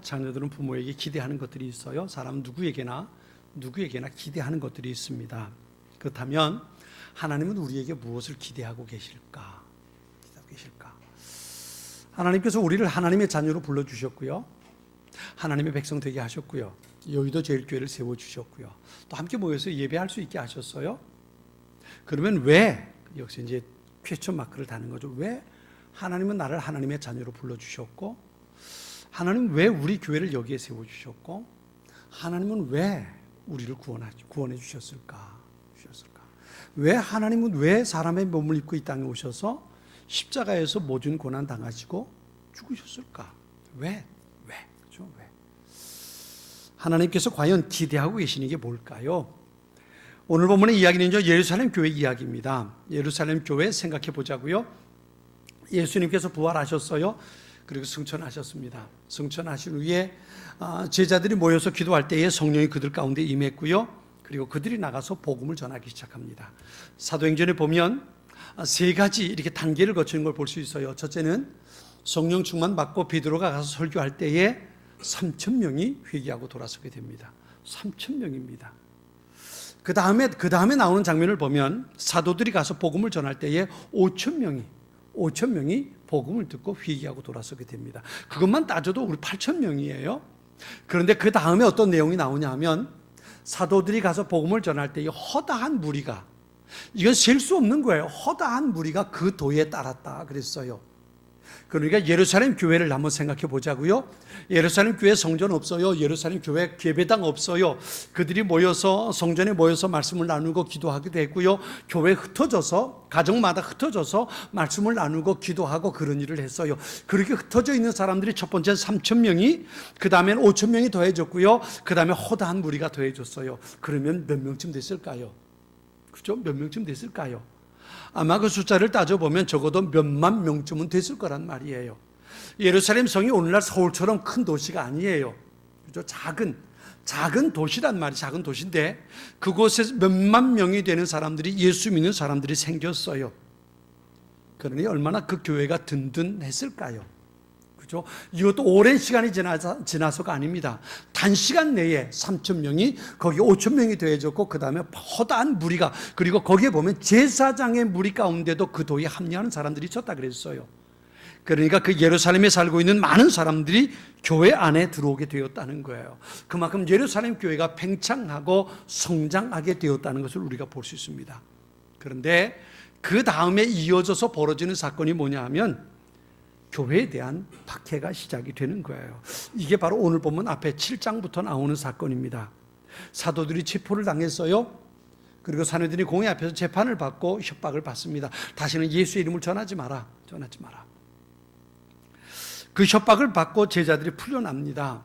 자녀들은 부모에게 기대하는 것들이 있어요. 사람 누구에게나 기대하는 것들이 있습니다. 그렇다면 하나님은 우리에게 무엇을 기대하고 계실까? 하나님께서 우리를 하나님의 자녀로 불러주셨고요, 하나님의 백성 되게 하셨고요, 여의도 제일교회를 세워주셨고요, 또 함께 모여서 예배할 수 있게 하셨어요. 그러면 왜, 역시 이제 퀘스천 마크를 다는 거죠. 왜 하나님은 나를 하나님의 자녀로 불러주셨고, 하나님은 왜 우리 교회를 여기에 세워주셨고, 하나님은 왜 우리를 구원해 주셨을까? 왜 하나님은 왜 사람의 몸을 입고 이 땅에 오셔서 십자가에서 모든 고난 당하시고 죽으셨을까? 왜? 하나님께서 과연 기대하고 계시는 게 뭘까요? 오늘 본문의 이야기는요, 예루살렘 교회 이야기입니다. 예루살렘 교회 생각해 보자고요. 예수님께서 부활하셨어요. 그리고 승천하셨습니다. 승천하신 후에 제자들이 모여서 기도할 때에 성령이 그들 가운데 임했고요. 그리고 그들이 나가서 복음을 전하기 시작합니다. 사도행전에 보면 세 가지 이렇게 단계를 거치는 걸 볼 수 있어요. 첫째는 성령 충만 받고 베드로가 가서 설교할 때에 3,000명이 회개하고 돌아서게 됩니다. 3,000명입니다. 그 다음에 나오는 장면을 보면 사도들이 가서 복음을 전할 때에 5,000명이 복음을 듣고 회개하고 돌아서게 됩니다. 그것만 따져도 우리 8,000명이에요. 그런데 그 다음에 어떤 내용이 나오냐 하면, 사도들이 가서 복음을 전할 때에 허다한 무리가, 이건 셀 수 없는 거예요. 허다한 무리가 그 도에 따랐다 그랬어요. 그러니까 예루살렘 교회를 한번 생각해 보자고요. 예루살렘 교회 성전 없어요. 예루살렘 교회 예배당 없어요. 그들이 모여서 성전에 모여서 말씀을 나누고 기도하기도 했고요. 교회 흩어져서, 가정마다 흩어져서 말씀을 나누고 기도하고 그런 일을 했어요. 그렇게 흩어져 있는 사람들이 첫 번째 3,000명이, 그 다음엔 5,000명이 더해졌고요, 그 다음에 허다한 무리가 더해졌어요. 그러면 몇 명쯤 됐을까요? 그죠? 몇 명쯤 됐을까요? 아마 그 숫자를 따져보면 적어도 몇만 명쯤은 됐을 거란 말이에요. 예루살렘 성이 오늘날 서울처럼 큰 도시가 아니에요. 그죠? 작은 도시란 말이, 작은 도시인데 그곳에 몇만 명이 되는 사람들이, 예수 믿는 사람들이 생겼어요. 그러니 얼마나 그 교회가 든든했을까요? 그죠? 이것도 오랜 시간이 지나서가 아닙니다. 단시간 내에 3,000명이, 거기 5,000명이 더해졌고, 그 다음에 허다한 무리가, 그리고 거기에 보면 제사장의 무리 가운데도 그 도에 합류하는 사람들이 있었다 그랬어요. 그러니까 그 예루살렘에 살고 있는 많은 사람들이 교회 안에 들어오게 되었다는 거예요. 그만큼 예루살렘 교회가 팽창하고 성장하게 되었다는 것을 우리가 볼 수 있습니다. 그런데 그 다음에 이어져서 벌어지는 사건이 뭐냐 하면, 교회에 대한 박해가 시작이 되는 거예요. 이게 바로 오늘 보면 앞에 7장부터 나오는 사건입니다. 사도들이 체포를 당했어요. 그리고 사내들이 공회 앞에서 재판을 받고 협박을 받습니다. 다시는 예수의 이름을 전하지 마라. 그 협박을 받고 제자들이 풀려납니다.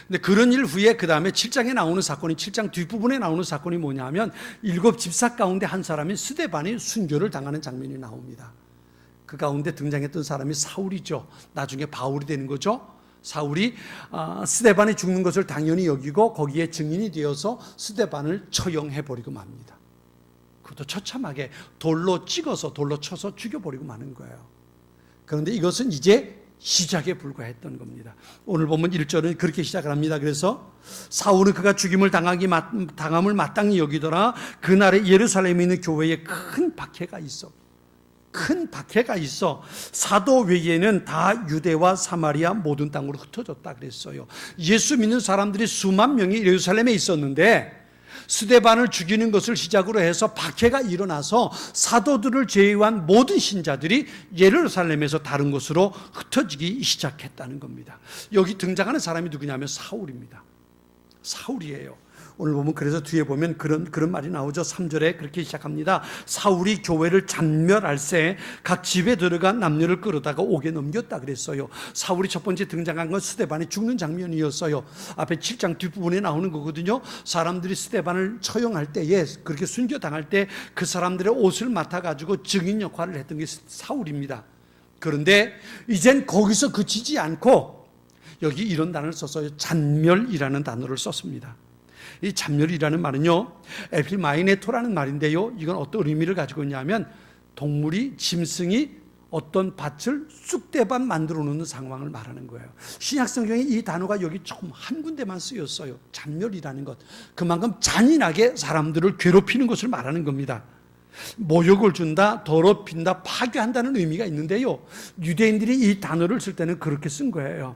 근데 그런 일 후에 그 다음에 7장에 나오는 사건이, 7장 뒷부분에 나오는 사건이 뭐냐면, 7 집사 가운데 한 사람인 스데반이 순교를 당하는 장면이 나옵니다. 그 가운데 등장했던 사람이 사울이죠. 나중에 바울이 되는 거죠. 사울이 스데반이 죽는 것을 당연히 여기고 거기에 증인이 되어서 스데반을 처형해버리고 맙니다. 그것도 처참하게 돌로 쳐서 죽여버리고 마는 거예요. 그런데 이것은 이제 시작에 불과했던 겁니다. 오늘 보면 1절은 그렇게 시작을 합니다. 그래서 사울은 그가 죽임을 당함을 마땅히 여기더라. 그날에 예루살렘에 있는 교회에 큰 박해가 있어 사도 외에는 다 유대와 사마리아 모든 땅으로 흩어졌다 그랬어요. 예수 믿는 사람들이 수만 명이 예루살렘에 있었는데, 스데반을 죽이는 것을 시작으로 해서 박해가 일어나서 사도들을 제외한 모든 신자들이 예루살렘에서 다른 곳으로 흩어지기 시작했다는 겁니다. 여기 등장하는 사람이 누구냐면 사울입니다. 사울이에요. 오늘 보면, 그래서 뒤에 보면 그런 말이 나오죠. 3절에 그렇게 시작합니다. 사울이 교회를 잔멸할새 각 집에 들어가 남녀를 끌어다가 옥에 넘겼다 그랬어요. 사울이 첫 번째 등장한 건 스데반이 죽는 장면이었어요. 앞에 7장 뒷부분에 나오는 거거든요. 사람들이 스데반을 처형할 때에, 그렇게 순교당할 때 그 사람들의 옷을 맡아가지고 증인 역할을 했던 게 사울입니다. 그런데 이젠 거기서 그치지 않고 여기 이런 단어를 썼어요. 잔멸이라는 단어를 썼습니다. 이 잔멸이라는 말은요, 에필마이네토라는 말인데요, 이건 어떤 의미를 가지고 있냐면, 짐승이 어떤 밭을 쑥대밭 만들어 놓는 상황을 말하는 거예요. 신약 성경에 이 단어가 여기 조금 한 군데만 쓰였어요. 잔멸이라는 것. 그만큼 잔인하게 사람들을 괴롭히는 것을 말하는 겁니다. 모욕을 준다, 더럽힌다, 파괴한다는 의미가 있는데요. 유대인들이 이 단어를 쓸 때는 그렇게 쓴 거예요.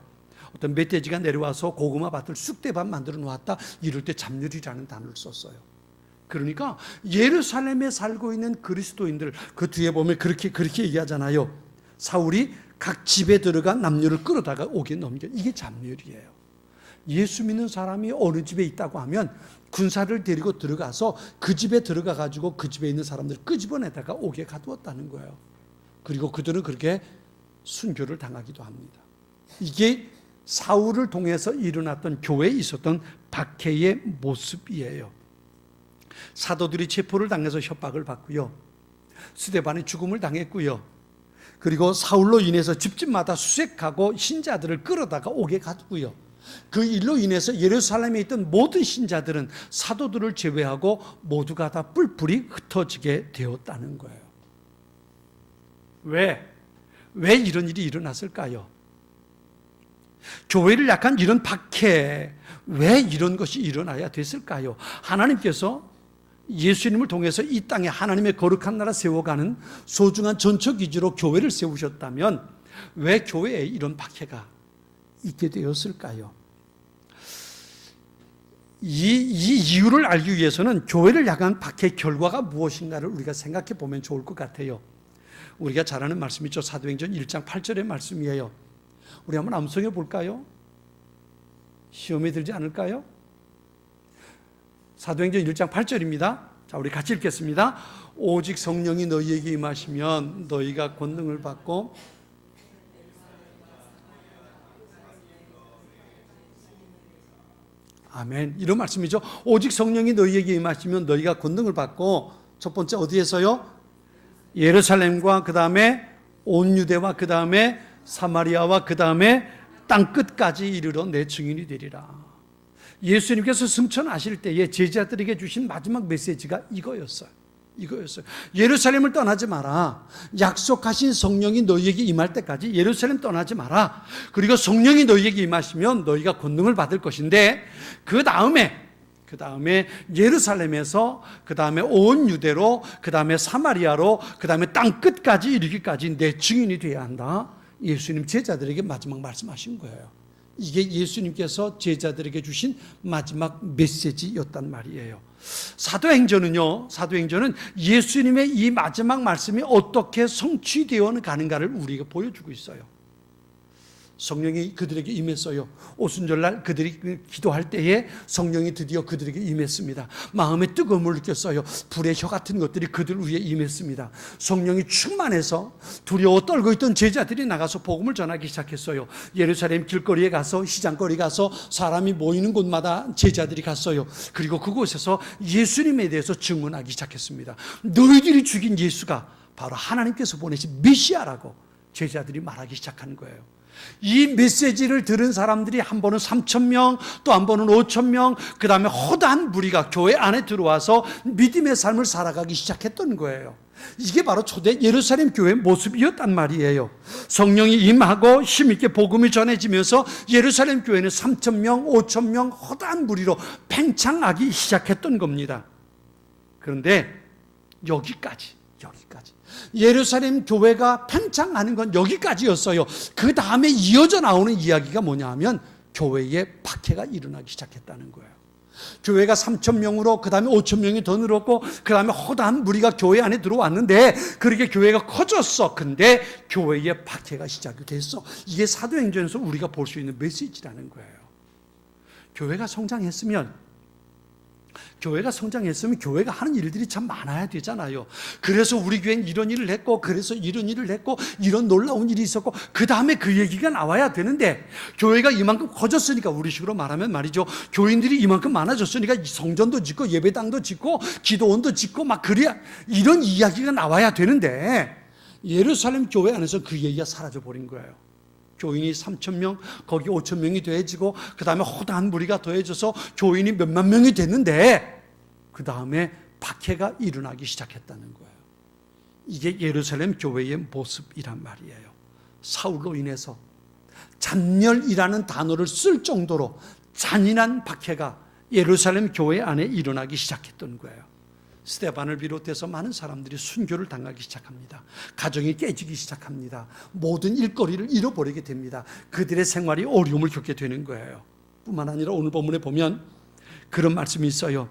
어떤 멧돼지가 내려와서 고구마 밭을 쑥대밭 만들어 놓았다, 이럴 때 잔멸이라는 단어를 썼어요. 그러니까 예루살렘에 살고 있는 그리스도인들, 그 뒤에 보면 그렇게 얘기하잖아요. 사울이 각 집에 들어가 남녀를 끌어다가 옥에 넘겨. 이게 잔멸이에요. 예수 믿는 사람이 어느 집에 있다고 하면 군사를 데리고 들어가서 그 집에 들어가 가지고 그 집에 있는 사람들을 끄집어내다가 옥에 가두었다는 거예요. 그리고 그들은 그렇게 순교를 당하기도 합니다. 이게 사울을 통해서 일어났던 교회에 있었던 박해의 모습이에요. 사도들이 체포를 당해서 협박을 받고요. 스데반이 죽음을 당했고요. 그리고 사울로 인해서 집집마다 수색하고 신자들을 끌어다가 옥에 가두고요. 그 일로 인해서 예루살렘에 있던 모든 신자들은 사도들을 제외하고 모두가 다 뿔뿔이 흩어지게 되었다는 거예요. 왜 이런 일이 일어났을까요? 교회를 약한 이런 박해, 왜 이런 것이 일어나야 됐을까요? 하나님께서 예수님을 통해서 이 땅에 하나님의 거룩한 나라 세워가는 소중한 전처기지로 교회를 세우셨다면 왜 교회에 이런 박해가 있게 되었을까요? 이 이유를 알기 위해서는 교회를 향한 박해의 결과가 무엇인가를 우리가 생각해 보면 좋을 것 같아요. 우리가 잘 아는 말씀이죠. 사도행전 1장 8절의 말씀이에요. 우리 한번 암송해 볼까요? 시험에 들지 않을까요? 사도행전 1장 8절입니다. 자, 우리 같이 읽겠습니다. 오직 성령이 너희에게 임하시면 너희가 권능을 받고 아멘. 이런 말씀이죠. 오직 성령이 너희에게 임하시면 너희가 권능을 받고 첫 번째 어디에서요? 예루살렘과 그 다음에 온 유대와 그 다음에 사마리아와 그 다음에 땅끝까지 이르러 내 증인이 되리라. 예수님께서 승천하실 때에 제자들에게 주신 마지막 메시지가 이거였어요. 예루살렘을 떠나지 마라. 약속하신 성령이 너희에게 임할 때까지 예루살렘 떠나지 마라. 그리고 성령이 너희에게 임하시면 너희가 권능을 받을 것인데 그 다음에 예루살렘에서 그 다음에 온 유대로 그 다음에 사마리아로 그 다음에 땅끝까지 이르기까지 내 증인이 되어야 한다. 예수님 제자들에게 마지막 말씀하신 거예요. 이게 예수님께서 제자들에게 주신 마지막 메시지였단 말이에요. 사도행전은 예수님의 이 마지막 말씀이 어떻게 성취되어 가는가를 우리에게 보여주고 있어요. 성령이 그들에게 임했어요. 오순절날 그들이 기도할 때에 성령이 드디어 그들에게 임했습니다. 마음에 뜨거움을 느꼈어요. 불의 혀 같은 것들이 그들 위에 임했습니다. 성령이 충만해서 두려워 떨고 있던 제자들이 나가서 복음을 전하기 시작했어요. 예루살렘 길거리에 가서 시장거리 가서 사람이 모이는 곳마다 제자들이 갔어요. 그리고 그곳에서 예수님에 대해서 증언하기 시작했습니다. 너희들이 죽인 예수가 바로 하나님께서 보내신 메시아라고 제자들이 말하기 시작한 거예요. 이 메시지를 들은 사람들이 한 번은 3,000명, 또 한 번은 5,000명, 그 다음에 허다한 무리가 교회 안에 들어와서 믿음의 삶을 살아가기 시작했던 거예요. 이게 바로 초대 예루살렘 교회의 모습이었단 말이에요. 성령이 임하고 힘있게 복음이 전해지면서 예루살렘 교회는 3,000명, 5,000명 허다한 무리로 팽창하기 시작했던 겁니다. 그런데 여기까지 예루살렘 교회가 팽창하는 건 여기까지였어요. 그 다음에 이어져 나오는 이야기가 뭐냐 하면 교회에 박해가 일어나기 시작했다는 거예요. 교회가 3,000명으로 그 다음에 5,000명이 더 늘었고 그 다음에 허다한 무리가 교회 안에 들어왔는데 그렇게 교회가 커졌어. 근데 교회에 박해가 시작이 됐어. 이게 사도행전에서 우리가 볼 수 있는 메시지라는 거예요. 교회가 성장했으면 교회가 하는 일들이 참 많아야 되잖아요. 그래서 우리 교회는 이런 일을 했고, 그래서 이런 일을 했고, 이런 놀라운 일이 있었고, 그 다음에 그 얘기가 나와야 되는데, 교회가 이만큼 커졌으니까, 우리식으로 말하면 말이죠. 교인들이 이만큼 많아졌으니까 성전도 짓고, 예배당도 짓고, 기도원도 짓고, 막 그래야 이런 이야기가 나와야 되는데, 예루살렘 교회 안에서 그 얘기가 사라져버린 거예요. 교인이 3,000명, 거기 5,000명이 더해지고 그 다음에 허다한 무리가 더해져서 교인이 몇만 명이 됐는데 그 다음에 박해가 일어나기 시작했다는 거예요. 이게 예루살렘 교회의 모습이란 말이에요. 사울로 인해서 잔멸이라는 단어를 쓸 정도로 잔인한 박해가 예루살렘 교회 안에 일어나기 시작했던 거예요. 스데반을 비롯해서 많은 사람들이 순교를 당하기 시작합니다. 가정이 깨지기 시작합니다. 모든 일거리를 잃어버리게 됩니다. 그들의 생활이 어려움을 겪게 되는 거예요. 뿐만 아니라 오늘 본문에 보면 그런 말씀이 있어요.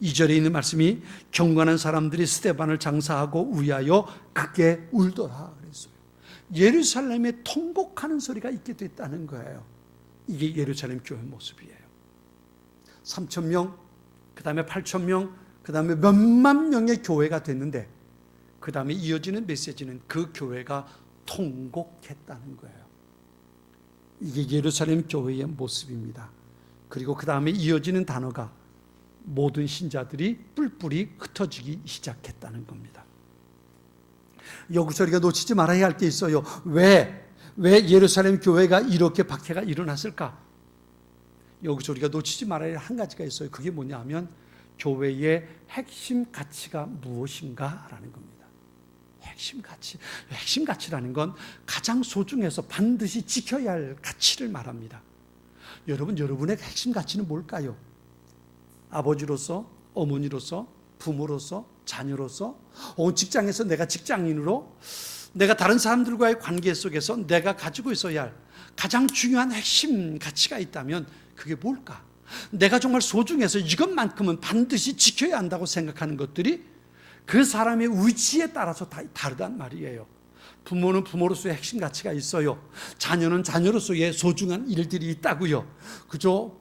2절에 있는 말씀이 경건한 사람들이 스데반을 장사하고 위하여 크게 울더라 그랬어요. 예루살렘에 통곡하는 소리가 있게 됐다는 거예요. 이게 예루살렘 교회 모습이에요. 3,000명, 그 다음에 8,000명, 그 다음에 몇만 명의 교회가 됐는데 그 다음에 이어지는 메시지는 그 교회가 통곡했다는 거예요. 이게 예루살렘 교회의 모습입니다. 그리고 그 다음에 이어지는 단어가 모든 신자들이 뿔뿔이 흩어지기 시작했다는 겁니다. 여기서 우리가 놓치지 말아야 할 게 있어요. 왜 예루살렘 교회가 이렇게 박해가 일어났을까? 여기서 우리가 놓치지 말아야 할 한 가지가 있어요. 그게 뭐냐 하면 교회의 핵심 가치가 무엇인가 라는 겁니다. 핵심 가치. 핵심 가치라는 건 가장 소중해서 반드시 지켜야 할 가치를 말합니다. 여러분의 핵심 가치는 뭘까요? 아버지로서, 어머니로서, 부모로서, 자녀로서, 직장에서 내가 직장인으로, 내가 다른 사람들과의 관계 속에서 내가 가지고 있어야 할 가장 중요한 핵심 가치가 있다면 그게 뭘까? 내가 정말 소중해서 이것만큼은 반드시 지켜야 한다고 생각하는 것들이 그 사람의 위치에 따라서 다 다르단 말이에요. 부모는 부모로서의 핵심 가치가 있어요. 자녀는 자녀로서의 소중한 일들이 있다고요. 그죠?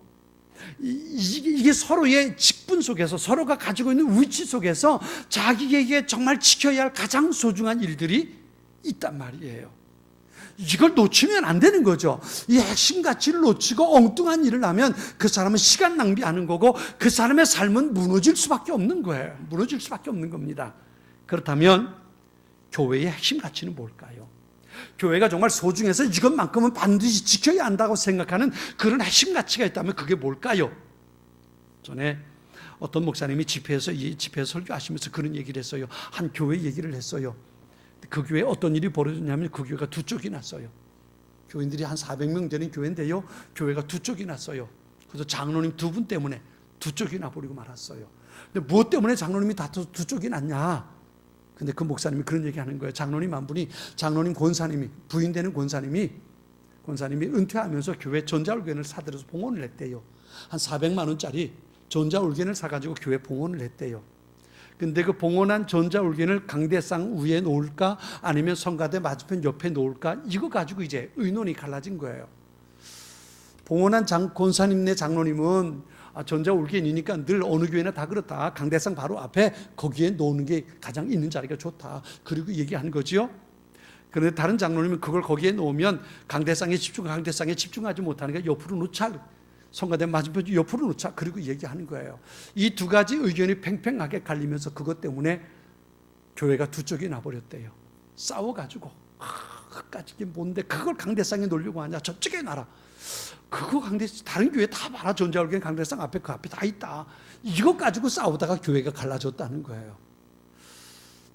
이게 서로의 직분 속에서 서로가 가지고 있는 위치 속에서 자기에게 정말 지켜야 할 가장 소중한 일들이 있단 말이에요. 이걸 놓치면 안 되는 거죠. 이 핵심 가치를 놓치고 엉뚱한 일을 하면 그 사람은 시간 낭비하는 거고 그 사람의 삶은 무너질 수밖에 없는 거예요. 무너질 수밖에 없는 겁니다. 그렇다면 교회의 핵심 가치는 뭘까요? 교회가 정말 소중해서 이것만큼은 반드시 지켜야 한다고 생각하는 그런 핵심 가치가 있다면 그게 뭘까요? 전에 어떤 목사님이 집회에서 설교하시면서 그런 얘기를 했어요. 한 교회 얘기를 했어요. 그 교회에 어떤 일이 벌어졌냐면 그 교회가 두 쪽이 났어요. 교인들이 한 400명 되는 교회인데요. 교회가 두 쪽이 났어요. 그래서 장로님 두 분 때문에 두 쪽이 나버리고 말았어요. 근데 무엇 때문에 장로님이 다 두 쪽이 났냐? 근데 그 목사님이 그런 얘기 하는 거예요. 장로님 한 분이, 장로님 권사님이, 부인되는 권사님이 은퇴하면서 교회 전자울견을 사들여서 봉헌을 했대요. 한 400만 원짜리 전자울견을 사가지고 교회 봉헌을 했대요. 근데 그 봉헌한 전자울견을 강대상 위에 놓을까 아니면 성가대 맞은편 옆에 놓을까 이거 가지고 이제 의논이 갈라진 거예요. 봉헌한 권사님네 장로님은 전자울견이니까 늘 어느 교회나 다 그렇다. 강대상 바로 앞에 거기에 놓는 게 가장 있는 자리가 좋다. 그리고 얘기하는 거지요. 그런데 다른 장로님은 그걸 거기에 놓으면 강대상에 집중하지 못하니까 옆으로 놓자. 성가대 맞은편 옆으로 놓자. 그리고 얘기하는 거예요. 이 두 가지 의견이 팽팽하게 갈리면서 그것 때문에 교회가 두 쪽이 나버렸대요. 싸워가지고 그까지 게 뭔데 그걸 강대상에 놓으려고 하냐. 저쪽에 놔라. 그거 다른 교회 다 봐라. 전자울견 강대상 앞에 그 앞에 다 있다. 이것 가지고 싸우다가 교회가 갈라졌다는 거예요.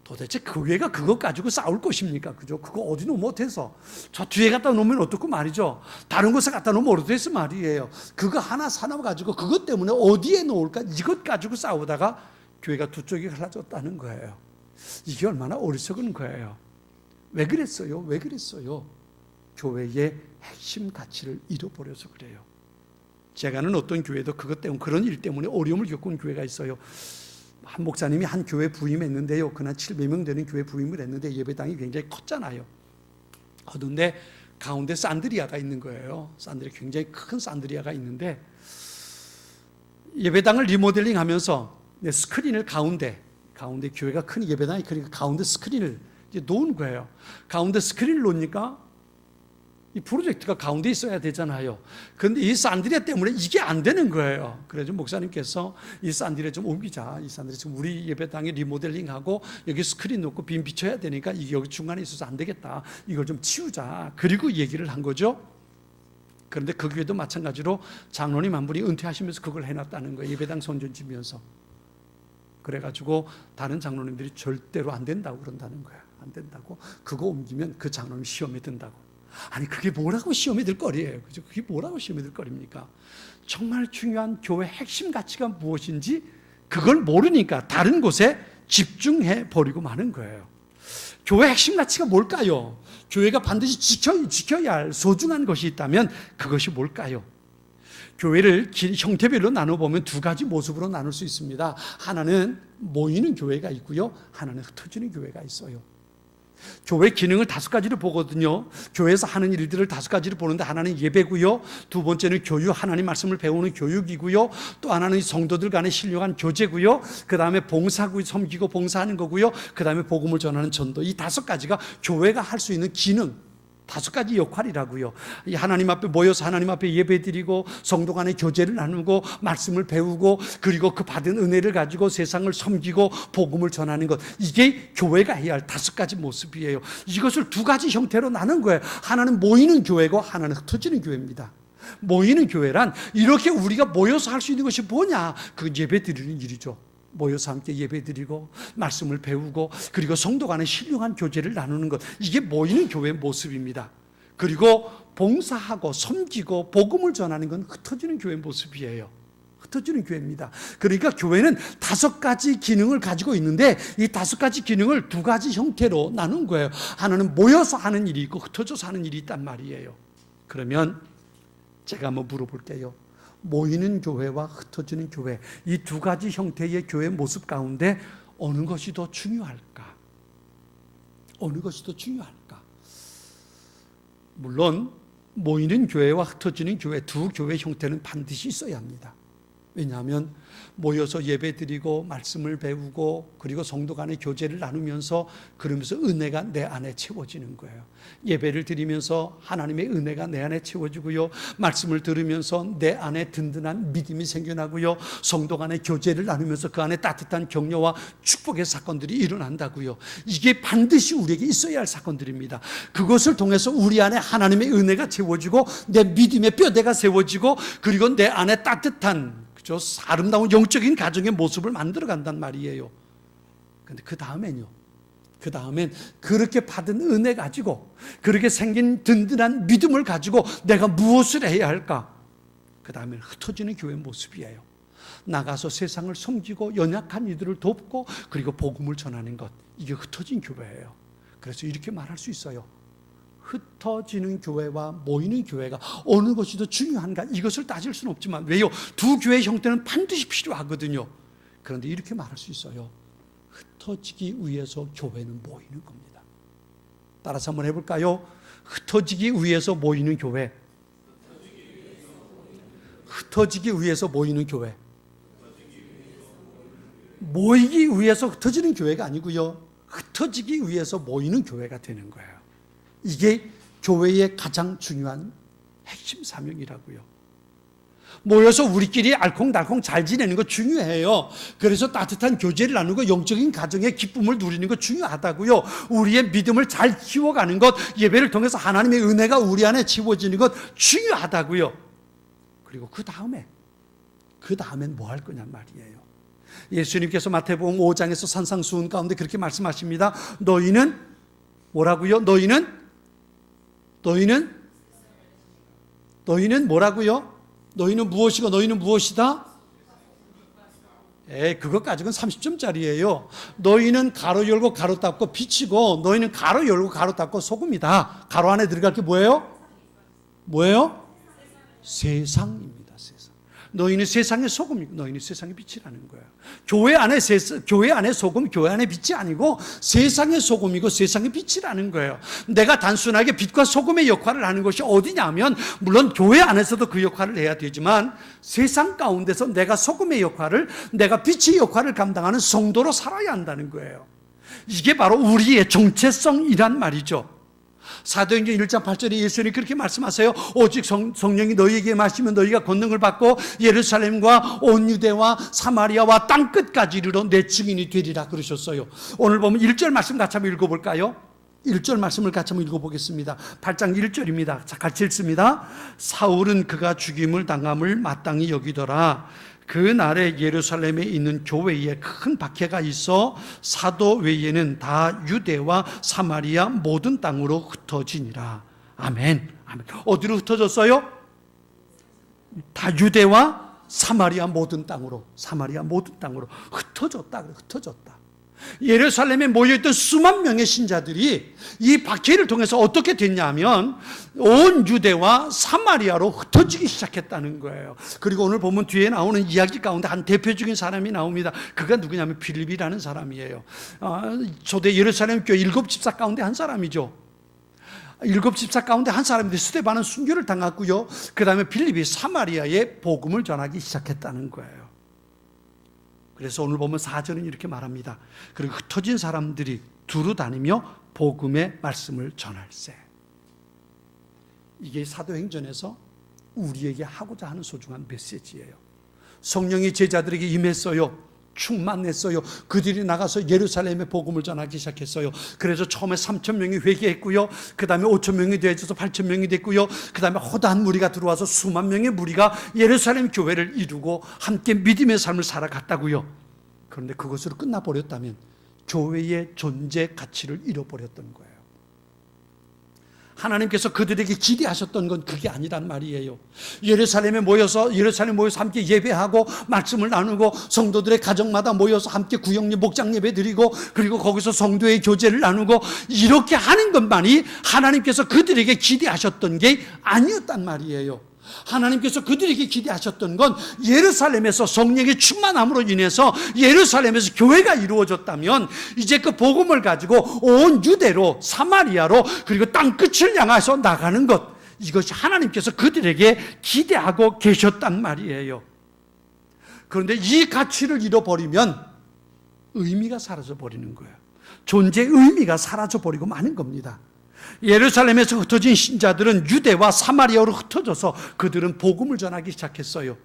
도대체 교회가 그것 가지고 싸울 것입니까? 그죠? 그거 어디 놓으면 어때서? 저 뒤에 갖다 놓으면 어떻고 말이죠. 다른 곳에 갖다 놓으면 어때서 말이에요. 그거 하나 가지고 그것 때문에 어디에 놓을까? 이것 가지고 싸우다가 교회가 두 쪽이 갈라졌다는 거예요. 이게 얼마나 어리석은 거예요. 왜 그랬어요? 교회의 핵심 가치를 잃어버려서 그래요. 제가 아는 어떤 교회도 그것 때문에 그런 일 때문에 어려움을 겪은 교회가 있어요. 한 목사님이 한 교회 부임했는데요. 그날 700명 되는 교회 부임을 했는데 예배당이 굉장히 컸잖아요. 그런데 가운데 산드리아가 있는 거예요. 굉장히 큰 산드리아가 있는데 예배당을 리모델링 하면서 스크린을 가운데 교회가 큰 예배당이 크니까 가운데 스크린을 이제 놓은 거예요. 가운데 스크린을 놓으니까 이 프로젝트가 가운데 있어야 되잖아요. 그런데 이 산드리아 때문에 이게 안 되는 거예요. 그래서 목사님께서 이 산드리아 좀 옮기자. 이 산드리아 지금 우리 예배당에 리모델링하고 여기 스크린 놓고 빔 비춰야 되니까 이게 여기 중간에 있어서 안 되겠다. 이걸 좀 치우자. 그리고 얘기를 한 거죠. 그런데 그 교회도 마찬가지로 장로님 한 분이 은퇴하시면서 그걸 해놨다는 거예요. 예배당 손전지면서. 그래가지고 다른 장로님들이 절대로 안 된다고 그런다는 거야. 안 된다고. 그거 옮기면 그 장로님 시험에 든다고. 아니 그게 뭐라고 시험에 들 거리예요. 그죠? 그게 뭐라고 시험에 들 거리입니까? 정말 중요한 교회 핵심 가치가 무엇인지 그걸 모르니까 다른 곳에 집중해 버리고 마는 거예요. 교회 핵심 가치가 뭘까요? 교회가 반드시 지켜야 할 소중한 것이 있다면 그것이 뭘까요? 교회를 형태별로 나눠보면 두 가지 모습으로 나눌 수 있습니다. 하나는 모이는 교회가 있고요, 하나는 흩어지는 교회가 있어요. 교회 기능을 5가지를 보거든요. 교회에서 하는 일들을 5가지를 보는데 하나는 예배고요, 두 번째는 교육, 하나님 말씀을 배우는 교육이고요, 또 하나는 성도들 간의 신령한 교제고요, 그 다음에 봉사고 섬기고 봉사하는 거고요, 그 다음에 복음을 전하는 전도. 이 5가지가 교회가 할 수 있는 기능, 5가지 역할이라고요. 하나님 앞에 모여서 하나님 앞에 예배드리고 성도 간의 교제를 나누고 말씀을 배우고 그리고 그 받은 은혜를 가지고 세상을 섬기고 복음을 전하는 것, 이게 교회가 해야 할 5가지 모습이에요. 이것을 2가지 형태로 나눈 거예요. 하나는 모이는 교회고 하나는 흩어지는 교회입니다. 모이는 교회란 이렇게 우리가 모여서 할 수 있는 것이 뭐냐? 그 예배드리는 일이죠. 모여서 함께 예배드리고 말씀을 배우고 그리고 성도 간의 신령한 교제를 나누는 것, 이게 모이는 교회의 모습입니다. 그리고 봉사하고 섬기고 복음을 전하는 건 흩어지는 교회의 모습이에요. 흩어지는 교회입니다. 그러니까 교회는 5가지 기능을 가지고 있는데 이 5가지 기능을 2가지 형태로 나눈 거예요. 하나는 모여서 하는 일이 있고 흩어져서 하는 일이 있단 말이에요. 그러면 제가 한번 물어볼게요. 모이는 교회와 흩어지는 교회, 이 2가지 형태의 교회 모습 가운데 어느 것이 더 중요할까? 어느 것이 더 중요할까? 물론 모이는 교회와 흩어지는 교회, 2 교회 형태는 반드시 있어야 합니다. 왜냐하면 모여서 예배드리고 말씀을 배우고 그리고 성도 간의 교제를 나누면서 그러면서 은혜가 내 안에 채워지는 거예요. 예배를 드리면서 하나님의 은혜가 내 안에 채워지고요, 말씀을 들으면서 내 안에 든든한 믿음이 생겨나고요, 성도 간의 교제를 나누면서 그 안에 따뜻한 격려와 축복의 사건들이 일어난다고요. 이게 반드시 우리에게 있어야 할 사건들입니다. 그것을 통해서 우리 안에 하나님의 은혜가 채워지고 내 믿음의 뼈대가 세워지고 그리고 내 안에 따뜻한 아름다운 영적인 가정의 모습을 만들어 간단 말이에요. 그런데 그 다음엔 그렇게 받은 은혜 가지고 그렇게 생긴 든든한 믿음을 가지고 내가 무엇을 해야 할까? 그 다음엔 흩어지는 교회 모습이에요. 나가서 세상을 섬기고 연약한 이들을 돕고 그리고 복음을 전하는 것, 이게 흩어진 교회예요. 그래서 이렇게 말할 수 있어요. 흩어지는 교회와 모이는 교회가 어느 것이 더 중요한가, 이것을 따질 수는 없지만, 왜요? 2 교회의 형태는 반드시 필요하거든요. 그런데 이렇게 말할 수 있어요. 흩어지기 위해서 교회는 모이는 겁니다. 따라서 한번 해볼까요? 흩어지기 위해서 모이는 교회, 흩어지기 위해서 모이는 교회. 모이기 위해서 흩어지는 교회가 아니고요, 흩어지기 위해서 모이는 교회가 되는 거예요. 이게 교회의 가장 중요한 핵심 사명이라고요. 모여서 우리끼리 알콩달콩 잘 지내는 거 중요해요. 그래서 따뜻한 교제를 나누고 영적인 가정의 기쁨을 누리는 거 중요하다고요. 우리의 믿음을 잘 키워가는 것, 예배를 통해서 하나님의 은혜가 우리 안에 채워지는 것 중요하다고요. 그리고 그 다음엔 뭐 할 거냔 말이에요. 예수님께서 마태복음 5장에서 산상수훈 가운데 그렇게 말씀하십니다. 너희는 뭐라고요? 너희는 뭐라고요? 너희는 무엇이고 너희는 무엇이다? 그것 가지고는 30점짜리예요. 너희는 가로 열고 가로 닫고 빛이고 너희는 가로 열고 가로 닫고 소금이다. 가로 안에 들어갈 게 뭐예요? 세상입니다. 세상. 너희는 세상의 소금이고 너희는 세상의 빛이라는 거예요. 교회 안에 소금, 교회 안에 빛이 아니고 세상의 소금이고 세상의 빛이라는 거예요. 내가 단순하게 빛과 소금의 역할을 하는 것이 어디냐면, 물론 교회 안에서도 그 역할을 해야 되지만 세상 가운데서 내가 소금의 역할을, 내가 빛의 역할을 감당하는 성도로 살아야 한다는 거예요. 이게 바로 우리의 정체성이란 말이죠. 사도행전 1장 8절에 예수님이 그렇게 말씀하세요. 오직 성령이 너희에게 마시면 너희가 권능을 받고 예루살렘과 온 유대와 사마리아와 땅끝까지 이르러 내 증인이 되리라 그러셨어요. 오늘 보면 1절 말씀 같이 한번 읽어볼까요? 1절 말씀을 같이 한번 읽어보겠습니다. 8장 1절입니다. 자, 같이 읽습니다. 사울은 그가 죽임을 당함을 마땅히 여기더라. 그 날에 예루살렘에 있는 교회에 큰 박해가 있어 사도 외에는 다 유대와 사마리아 모든 땅으로 흩어지니라. 아멘. 아멘. 어디로 흩어졌어요? 다 유대와 사마리아 모든 땅으로 흩어졌다. 흩어졌다. 예루살렘에 모여있던 수만 명의 신자들이 이 박해를 통해서 어떻게 됐냐면 온 유대와 사마리아로 흩어지기 시작했다는 거예요. 그리고 오늘 보면 뒤에 나오는 이야기 가운데 한 대표적인 사람이 나옵니다. 그가 누구냐면 빌립이라는 사람이에요. 초대 예루살렘 교회 7집사 가운데 한 사람이죠. 7집사 가운데 한 사람인데 스데반은 순교를 당했고요. 그 다음에 빌립이 사마리아에 복음을 전하기 시작했다는 거예요. 그래서 오늘 보면 4절은 이렇게 말합니다. 그리고 흩어진 사람들이 두루 다니며 복음의 말씀을 전할세. 이게 사도행전에서 우리에게 하고자 하는 소중한 메시지예요. 성령이 제자들에게 임했어요. 충만했어요. 그들이 나가서 예루살렘의 복음을 전하기 시작했어요. 그래서 처음에 3,000명이 회개했고요. 그 다음에 5,000명이 되어서 8,000명이 됐고요. 그 다음에 허다한 무리가 들어와서 수만 명의 무리가 예루살렘 교회를 이루고 함께 믿음의 삶을 살아갔다고요. 그런데 그것으로 끝나버렸다면 교회의 존재 가치를 잃어버렸던 거예요. 하나님께서 그들에게 기대하셨던 건 그게 아니란 말이에요. 예루살em 모여서 함께 예배하고 말씀을 나누고 성도들의 가정마다 모여서 함께 구역례 목장 예배 드리고 그리고 거기서 성도의 교제를 나누고 이렇게 하는 것만이 하나님께서 그들에게 기대하셨던 게 아니었단 말이에요. 하나님께서 그들에게 기대하셨던 건 예루살렘에서 성령의 충만함으로 인해서 예루살렘에서 교회가 이루어졌다면 이제 그 복음을 가지고 온 유대로 사마리아로 그리고 땅끝을 향해서 나가는 것, 이것이 하나님께서 그들에게 기대하고 계셨단 말이에요. 그런데 이 가치를 잃어버리면 의미가 사라져버리는 거예요. 존재의 의미가 사라져버리고 마는 겁니다. 예루살렘에서 흩어진 신자들은 유대와 사마리아로 흩어져서 그들은 복음을 전하기 시작했어요.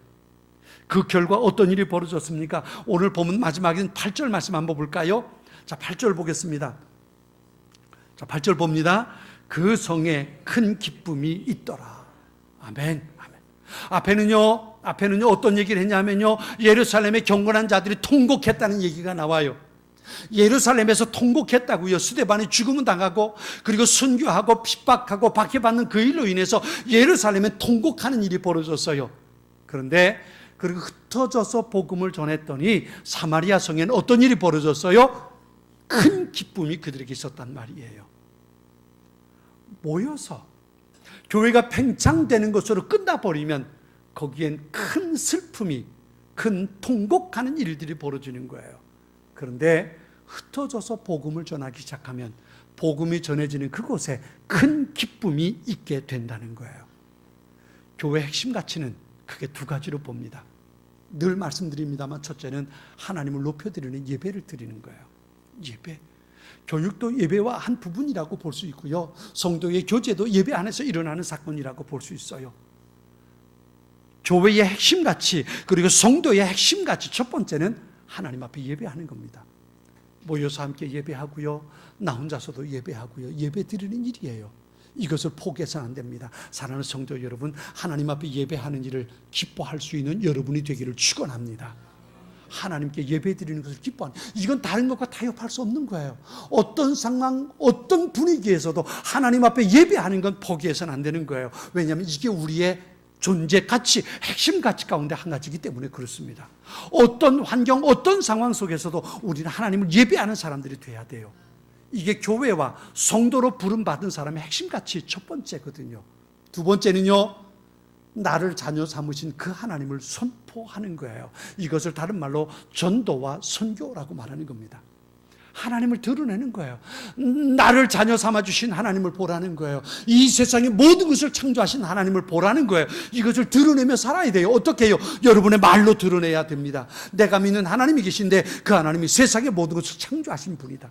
그 결과 어떤 일이 벌어졌습니까? 오늘 보면 마지막에는 8절 말씀 한번 볼까요? 자, 8절 보겠습니다. 자, 8절 봅니다. 그 성에 큰 기쁨이 있더라. 아멘. 아멘. 앞에는요 어떤 얘기를 했냐면요, 예루살렘의 경건한 자들이 통곡했다는 얘기가 나와요. 예루살렘에서 통곡했다고요. 스데반이 죽음을 당하고 그리고 순교하고 핍박하고 박해받는 그 일로 인해서 예루살렘에 통곡하는 일이 벌어졌어요. 그런데 그리고 흩어져서 복음을 전했더니 사마리아 성에는 어떤 일이 벌어졌어요? 큰 기쁨이 그들에게 있었단 말이에요. 모여서 교회가 팽창되는 것으로 끝나버리면 거기엔 큰 슬픔이, 큰 통곡하는 일들이 벌어지는 거예요. 그런데 흩어져서 복음을 전하기 시작하면 복음이 전해지는 그곳에 큰 기쁨이 있게 된다는 거예요. 교회의 핵심 가치는 크게 두 가지로 봅니다. 늘 말씀드립니다만 첫째는 하나님을 높여드리는 예배를 드리는 거예요. 예배. 교육도 예배와 한 부분이라고 볼 수 있고요. 성도의 교제도 예배 안에서 일어나는 사건이라고 볼 수 있어요. 교회의 핵심 가치, 그리고 성도의 핵심 가치 첫 번째는 하나님 앞에 예배하는 겁니다. 모여서 함께 예배하고요, 나 혼자서도 예배하고요, 예배 드리는 일이에요. 이것을 포기해서는 안 됩니다. 사랑하는 성도 여러분, 하나님 앞에 예배하는 일을 기뻐할 수 있는 여러분이 되기를 축원합니다. 하나님께 예배 드리는 것을 기뻐하는, 이건 다른 것과 타협할 수 없는 거예요. 어떤 상황, 어떤 분위기에서도 하나님 앞에 예배하는 건 포기해서는 안 되는 거예요. 왜냐하면 이게 우리의 존재 가치, 핵심 가치 가운데 한 가지이기 때문에 그렇습니다. 어떤 환경, 어떤 상황 속에서도 우리는 하나님을 예배하는 사람들이 돼야 돼요. 이게 교회와 성도로 부름받은 사람의 핵심 가치 첫 번째거든요. 두 번째는요, 나를 자녀 삼으신 그 하나님을 선포하는 거예요. 이것을 다른 말로 전도와 선교라고 말하는 겁니다. 하나님을 드러내는 거예요. 나를 자녀 삼아주신 하나님을 보라는 거예요. 이 세상의 모든 것을 창조하신 하나님을 보라는 거예요. 이것을 드러내며 살아야 돼요. 어떻게 해요? 여러분의 말로 드러내야 됩니다. 내가 믿는 하나님이 계신데 그 하나님이 세상의 모든 것을 창조하신 분이다.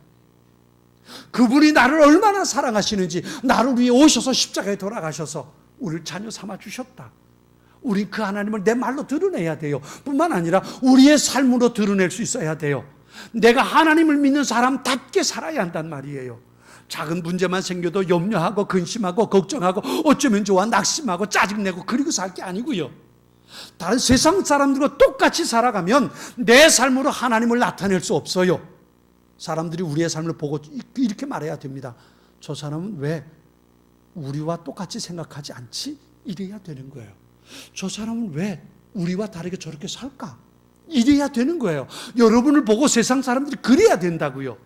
그분이 나를 얼마나 사랑하시는지, 나를 위해 오셔서 십자가에 돌아가셔서 우리를 자녀 삼아주셨다. 우리 그 하나님을 내 말로 드러내야 돼요. 뿐만 아니라 우리의 삶으로 드러낼 수 있어야 돼요. 내가 하나님을 믿는 사람답게 살아야 한단 말이에요. 작은 문제만 생겨도 염려하고 근심하고 걱정하고 어쩌면 좋아 낙심하고 짜증내고 그리고 살 게 아니고요. 다른 세상 사람들과 똑같이 살아가면 내 삶으로 하나님을 나타낼 수 없어요. 사람들이 우리의 삶을 보고 이렇게 말해야 됩니다. 저 사람은 왜 우리와 똑같이 생각하지 않지? 이래야 되는 거예요. 저 사람은 왜 우리와 다르게 저렇게 살까? 이래야 되는 거예요. 여러분을 보고 세상 사람들이 그래야 된다고요.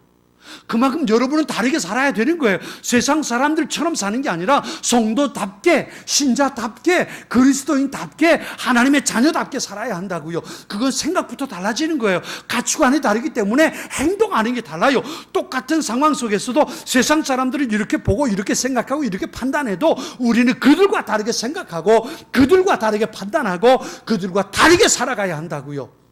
그만큼 여러분은 다르게 살아야 되는 거예요. 세상 사람들처럼 사는 게 아니라 성도답게, 신자답게, 그리스도인답게, 하나님의 자녀답게 살아야 한다고요. 그건 생각부터 달라지는 거예요. 가치관이 다르기 때문에 행동하는 게 달라요. 똑같은 상황 속에서도 세상 사람들은 이렇게 보고 이렇게 생각하고 이렇게 판단해도 우리는 그들과 다르게 생각하고 그들과 다르게 판단하고 그들과 다르게 살아가야 한다고요.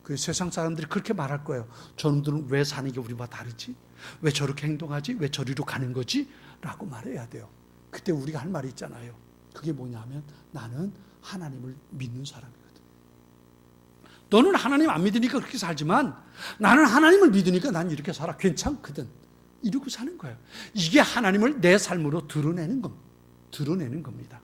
그 세상 사람들이 그렇게 말할 거예요. 저놈들은 왜 사는 게 우리와 다르지? 왜 저렇게 행동하지? 왜 저리로 가는 거지? 라고 말해야 돼요. 그때 우리가 할 말이 있잖아요. 그게 뭐냐면 나는 하나님을 믿는 사람이거든. 너는 하나님 안 믿으니까 그렇게 살지만 나는 하나님을 믿으니까 난 이렇게 살아. 괜찮거든. 이러고 사는 거예요. 이게 하나님을 내 삶으로 드러내는 겁니다.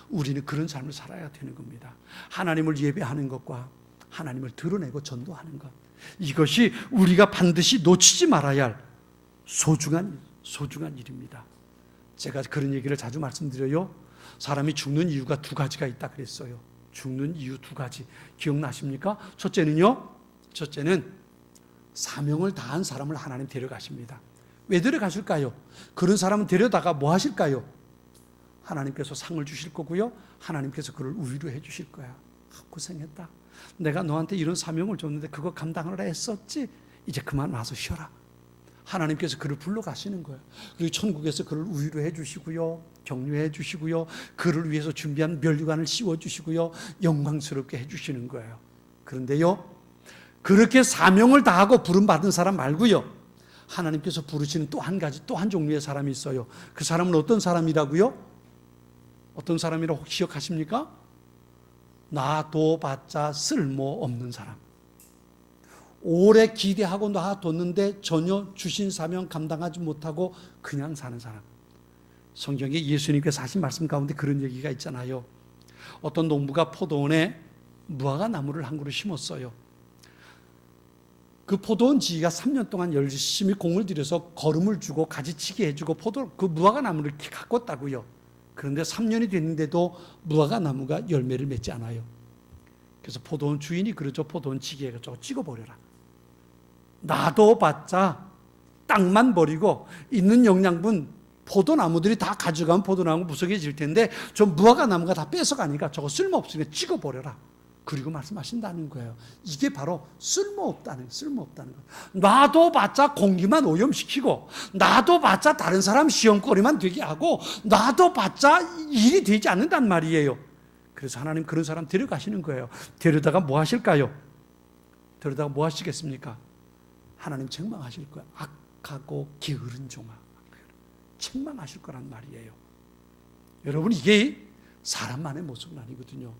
우리는 그런 삶을 살아야 되는 겁니다. 하나님을 예배하는 것과 하나님을 드러내고 전도하는 것, 이것이 우리가 반드시 놓치지 말아야 할 소중한 일입니다. 제가 그런 얘기를 자주 말씀드려요. 사람이 죽는 이유가 두 가지가 있다 그랬어요. 죽는 이유 두 가지 기억나십니까? 첫째는 사명을 다한 사람을 하나님 데려가십니다. 왜 데려가실까요? 그런 사람은 데려다가 뭐 하실까요? 하나님께서 상을 주실 거고요, 하나님께서 그를 위로해 주실 거야. 고생했다. 내가 너한테 이런 사명을 줬는데 그거 감당하라 했었지? 이제 그만 와서 쉬어라. 하나님께서 그를 불러가시는 거예요. 그리고 천국에서 그를 위로해 주시고요, 격려해 주시고요, 그를 위해서 준비한 면류관을 씌워주시고요, 영광스럽게 해주시는 거예요. 그런데요, 그렇게 사명을 다하고 부름받은 사람 말고요, 하나님께서 부르시는 또 한 가지, 또 한 종류의 사람이 있어요. 그 사람은 어떤 사람이라고요? 어떤 사람이라고 혹시 기억하십니까? 놔둬봤자 쓸모없는 사람. 오래 기대하고 놔뒀는데 전혀 주신 사명 감당하지 못하고 그냥 사는 사람. 성경에 예수님께서 하신 말씀 가운데 그런 얘기가 있잖아요. 어떤 농부가 포도원에 무화과 나무를 한 그루 심었어요. 그 포도원 지기가 3년 동안 열심히 공을 들여서 거름을 주고 가지치기 해주고 그 무화과 나무를 가꿨다고요. 그런데 3년이 됐는데도 무화과 나무가 열매를 맺지 않아요. 그래서 포도원 주인이 그러죠. 포도원 지기에게 저거 찍어버려라. 놔둬봤자 땅만 버리고 있는 영양분 포도나무들이 다 가져가면 포도나무 무성해질 텐데 저 무화과 나무가 다 뺏어가니까 저거 쓸모없으니까 찍어버려라. 그리고 말씀하신다는 거예요. 이게 바로 쓸모없다는 거. 놔둬봤자 공기만 오염시키고, 놔둬봤자 다른 사람 시험거리만 되게 하고, 놔둬봤자 일이 되지 않는단 말이에요. 그래서 하나님 그런 사람 데려가시는 거예요. 데려다가 뭐 하실까요? 데려다가 뭐 하시겠습니까? 하나님 책망하실 거예요. 악하고 게으른 종아. 책망하실 거란 말이에요. 여러분, 이게 사람만의 모습은 아니거든요.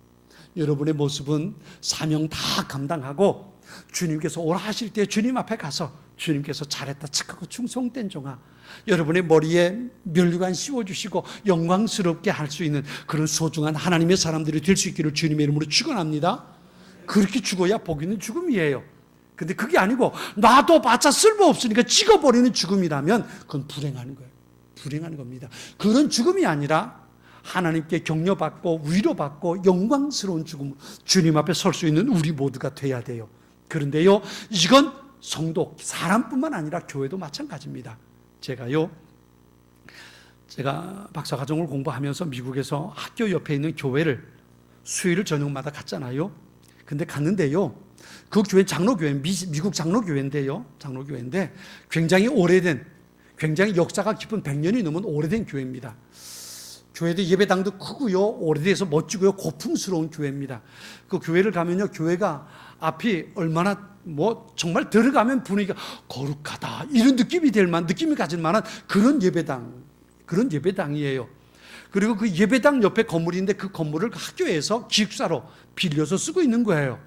여러분의 모습은 사명 다 감당하고 주님께서 오라 하실 때 주님 앞에 가서 주님께서 잘했다 착하고 충성된 종아, 여러분의 머리에 면류관 씌워주시고 영광스럽게 할 수 있는 그런 소중한 하나님의 사람들이 될 수 있기를 주님의 이름으로 축원합니다. 그렇게 죽어야 복 있는 죽음이에요. 근데 그게 아니고 놔둬봤자 쓸모없으니까 찍어버리는 죽음이라면 그건 불행한 거예요. 불행한 겁니다. 그런 죽음이 아니라 하나님께 격려받고 위로받고 영광스러운 죽음, 주님 앞에 설 수 있는 우리 모두가 돼야 돼요. 그런데요, 이건 성도, 사람뿐만 아니라 교회도 마찬가지입니다. 제가 박사과정을 공부하면서 미국에서 학교 옆에 있는 교회를 수요일 저녁마다 갔잖아요. 근데 갔는데요, 그 교회 장로교회, 미국 장로교회인데 굉장히 오래된, 굉장히 역사가 깊은 100년이 넘은 오래된 교회입니다. 교회도 예배당도 크고요, 오래돼서 멋지고요, 고풍스러운 교회입니다. 그 교회를 가면요, 교회가 앞이 얼마나 정말 들어가면 분위기가 거룩하다 이런 느낌이 가질 만한 그런 예배당이에요. 그리고 그 예배당 옆에 건물인데 그 건물을 학교에서 기숙사로 빌려서 쓰고 있는 거예요.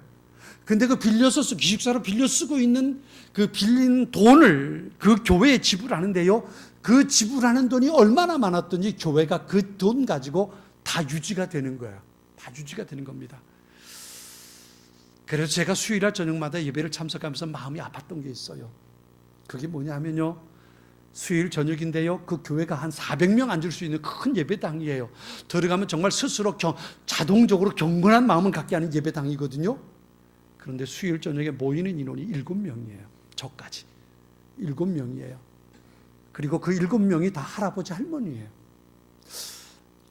근데 그 기숙사로 빌려 쓰고 있는 그 빌린 돈을 그 교회에 지불하는데요. 그 지불하는 돈이 얼마나 많았더니 교회가 그 돈 가지고 다 유지가 되는 거예요. 다 유지가 되는 겁니다. 그래서 제가 수요일날 저녁마다 예배를 참석하면서 마음이 아팠던 게 있어요. 그게 뭐냐면요. 수요일 저녁인데요. 그 교회가 한 400명 앉을 수 있는 큰 예배당이에요. 들어가면 정말 스스로 자동적으로 경건한 마음을 갖게 하는 예배당이거든요. 그런데 수요일 저녁에 모이는 인원이 7명이에요. 저까지 7명이에요. 그리고 그 7명이 다 할아버지 할머니예요.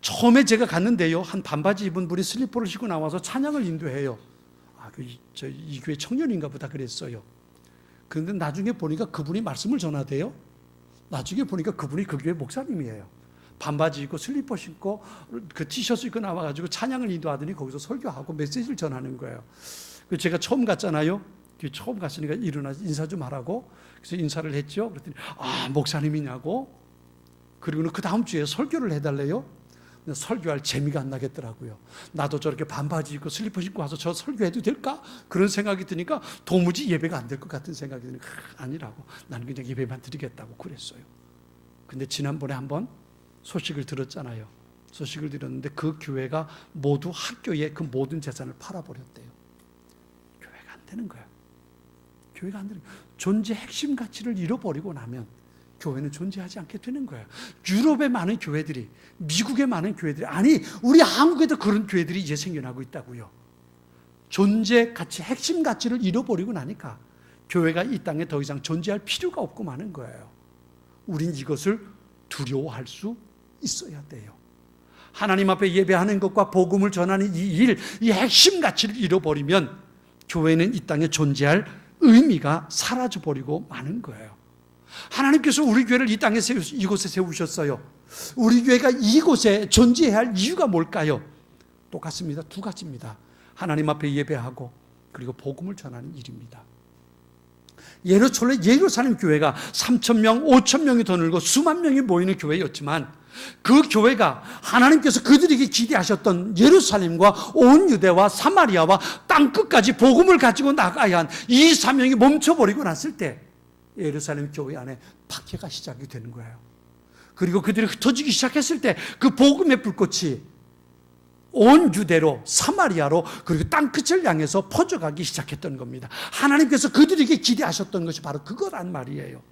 처음에 제가 갔는데요. 한 반바지 입은 분이 슬리퍼를 신고 나와서 찬양을 인도해요. 이 교회 청년인가 보다 그랬어요. 그런데 나중에 보니까 그분이 말씀을 전하대요. 나중에 보니까 그분이 그 교회 목사님이에요. 반바지 입고 슬리퍼 신고 그 티셔츠 입고 나와가지고 찬양을 인도하더니 거기서 설교하고 메시지를 전하는 거예요. 제가 처음 갔잖아요. 처음 갔으니까 일어나서 인사 좀 하라고. 그래서 인사를 했죠. 그랬더니 목사님이냐고. 그리고는 그 다음 주에 설교를 해달래요. 설교할 재미가 안 나겠더라고요. 나도 저렇게 반바지 입고 슬리퍼 신고 와서 저 설교해도 될까? 그런 생각이 드니까 도무지 예배가 안 될 것 같은 생각이 드니까 아니라고. 나는 그냥 예배만 드리겠다고 그랬어요. 근데 지난번에 한번 소식을 들었잖아요. 소식을 들었는데 그 교회가 모두 학교에 그 모든 재산을 팔아버렸대요. 교회가 안 되는 거예요. 교회가 안 되는 거예요. 존재 핵심 가치를 잃어버리고 나면 교회는 존재하지 않게 되는 거예요. 유럽의 많은 교회들이, 미국의 많은 교회들이, 아니 우리 한국에도 그런 교회들이 이제 생겨나고 있다고요. 존재 가치, 핵심 가치를 잃어버리고 나니까 교회가 이 땅에 더 이상 존재할 필요가 없고 마는 거예요. 우린 이것을 두려워할 수 있어야 돼요. 하나님 앞에 예배하는 것과 복음을 전하는 이 일, 이 핵심 가치를 잃어버리면 교회는 이 땅에 존재할 의미가 사라져버리고 마는 거예요. 하나님께서 우리 교회를 이 땅에 이곳에 세우셨어요. 우리 교회가 이곳에 존재해야 할 이유가 뭘까요? 똑같습니다. 두 가지입니다. 하나님 앞에 예배하고 그리고 복음을 전하는 일입니다. 예루살렘 교회가 3,000명, 5,000명이 더 늘고 수만 명이 모이는 교회였지만 그 교회가 하나님께서 그들에게 기대하셨던 예루살렘과 온 유대와 사마리아와 땅끝까지 복음을 가지고 나가야 한 이 사명이 멈춰버리고 났을 때 예루살렘 교회 안에 박해가 시작이 되는 거예요. 그리고 그들이 흩어지기 시작했을 때 그 복음의 불꽃이 온 유대로 사마리아로 그리고 땅끝을 향해서 퍼져가기 시작했던 겁니다. 하나님께서 그들에게 기대하셨던 것이 바로 그거란 말이에요.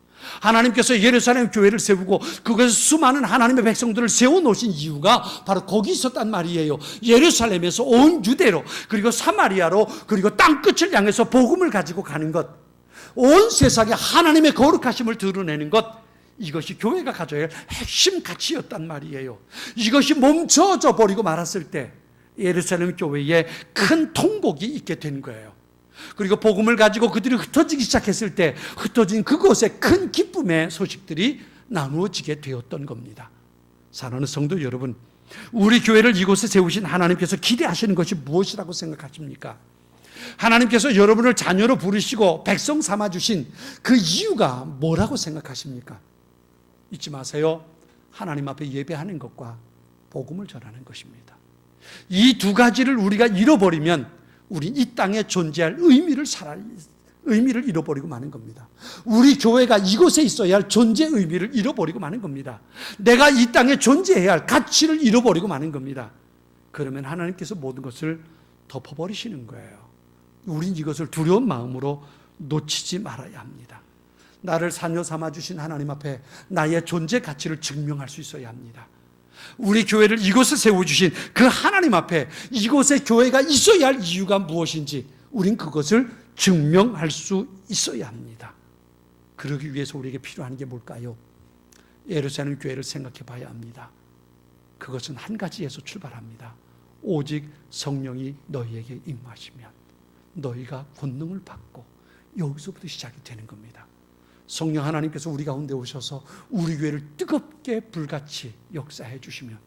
하나님께서 예루살렘 교회를 세우고 그것에서 수많은 하나님의 백성들을 세워놓으신 이유가 바로 거기 있었단 말이에요. 예루살렘에서 온 유대로 그리고 사마리아로 그리고 땅끝을 향해서 복음을 가지고 가는 것, 온 세상에 하나님의 거룩하심을 드러내는 것, 이것이 교회가 가져야 할 핵심 가치였단 말이에요. 이것이 멈춰져 버리고 말았을 때 예루살렘 교회에 큰 통곡이 있게 된 거예요. 그리고 복음을 가지고 그들이 흩어지기 시작했을 때 흩어진 그곳에 큰 기쁨의 소식들이 나누어지게 되었던 겁니다. 사랑하는 성도 여러분, 우리 교회를 이곳에 세우신 하나님께서 기대하시는 것이 무엇이라고 생각하십니까? 하나님께서 여러분을 자녀로 부르시고 백성 삼아주신 그 이유가 뭐라고 생각하십니까? 잊지 마세요. 하나님 앞에 예배하는 것과 복음을 전하는 것입니다. 이 두 가지를 우리가 잃어버리면 우리 이 땅에 존재할 의미를 잃어버리고 마는 겁니다. 우리 교회가 이곳에 있어야 할 존재 의미를 잃어버리고 마는 겁니다. 내가 이 땅에 존재해야 할 가치를 잃어버리고 마는 겁니다. 그러면 하나님께서 모든 것을 덮어버리시는 거예요. 우린 이것을 두려운 마음으로 놓치지 말아야 합니다. 나를 자녀 삼아주신 하나님 앞에 나의 존재 가치를 증명할 수 있어야 합니다. 우리 교회를 이곳에 세워주신 그 하나님 앞에 이곳에 교회가 있어야 할 이유가 무엇인지 우린 그것을 증명할 수 있어야 합니다. 그러기 위해서 우리에게 필요한 게 뭘까요? 예루살렘 교회를 생각해 봐야 합니다. 그것은 한 가지에서 출발합니다. 오직 성령이 너희에게 임하시면 너희가 권능을 받고, 여기서부터 시작이 되는 겁니다. 성령 하나님께서 우리 가운데 오셔서 우리 교회를 뜨겁게 불같이 역사해 주시면,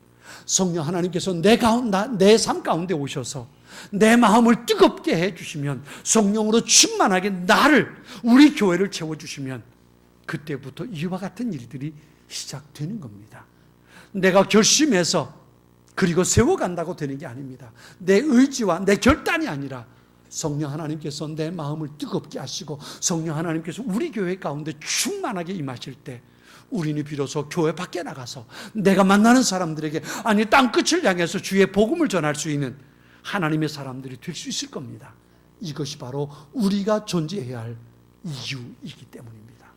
성령 하나님께서 내 삶 가운데 오셔서 내 마음을 뜨겁게 해 주시면, 성령으로 충만하게 우리 교회를 채워주시면 그때부터 이와 같은 일들이 시작되는 겁니다. 내가 결심해서 그리고 세워간다고 되는 게 아닙니다. 내 의지와 내 결단이 아니라 성령 하나님께서 내 마음을 뜨겁게 하시고 성령 하나님께서 우리 교회 가운데 충만하게 임하실 때 우리는 비로소 교회 밖에 나가서 내가 만나는 사람들에게, 아니 땅끝을 향해서 주의 복음을 전할 수 있는 하나님의 사람들이 될 수 있을 겁니다. 이것이 바로 우리가 존재해야 할 이유이기 때문입니다.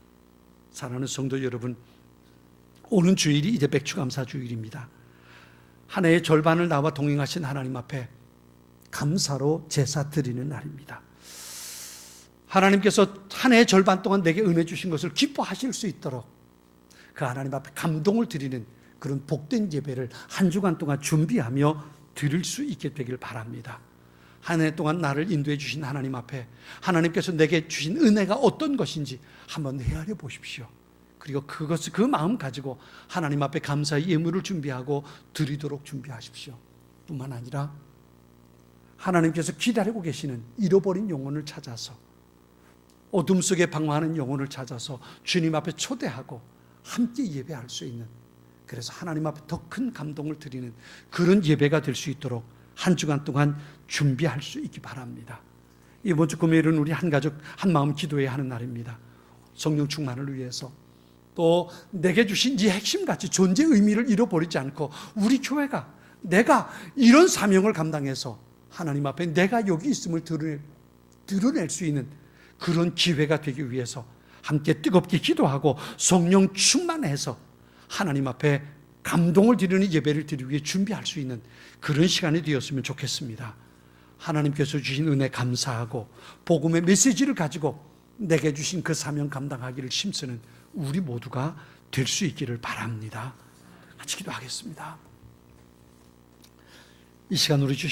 사랑하는 성도 여러분, 오는 주일이 이제 백추감사 주일입니다. 한 해의 절반을 나와 동행하신 하나님 앞에 감사로 제사 드리는 날입니다. 하나님께서 한 해의 절반 동안 내게 은혜 주신 것을 기뻐하실 수 있도록 그 하나님 앞에 감동을 드리는 그런 복된 예배를 한 주간 동안 준비하며 드릴 수 있게 되길 바랍니다. 한 해 동안 나를 인도해 주신 하나님 앞에 하나님께서 내게 주신 은혜가 어떤 것인지 한번 헤아려 보십시오. 그리고 그 마음 가지고 하나님 앞에 감사의 예물을 준비하고 드리도록 준비하십시오. 뿐만 아니라 하나님께서 기다리고 계시는 잃어버린 영혼을 찾아서, 어둠 속에 방황하는 영혼을 찾아서 주님 앞에 초대하고 함께 예배할 수 있는, 그래서 하나님 앞에 더 큰 감동을 드리는 그런 예배가 될 수 있도록 한 주간 동안 준비할 수 있기 바랍니다. 이번 주 금요일은 우리 한 가족 한 마음 기도해야 하는 날입니다. 성령 충만을 위해서, 또 내게 주신 이 핵심같이 존재 의미를 잃어버리지 않고 우리 교회가, 내가 이런 사명을 감당해서 하나님 앞에 내가 여기 있음을 드러낼 수 있는 그런 기회가 되기 위해서 함께 뜨겁게 기도하고 성령 충만해서 하나님 앞에 감동을 드리는 예배를 드리기 위해 준비할 수 있는 그런 시간이 되었으면 좋겠습니다. 하나님께서 주신 은혜 감사하고 복음의 메시지를 가지고 내게 주신 그 사명 감당하기를 힘쓰는 우리 모두가 될 수 있기를 바랍니다. 같이 기도하겠습니다. 이 시간 우리 주신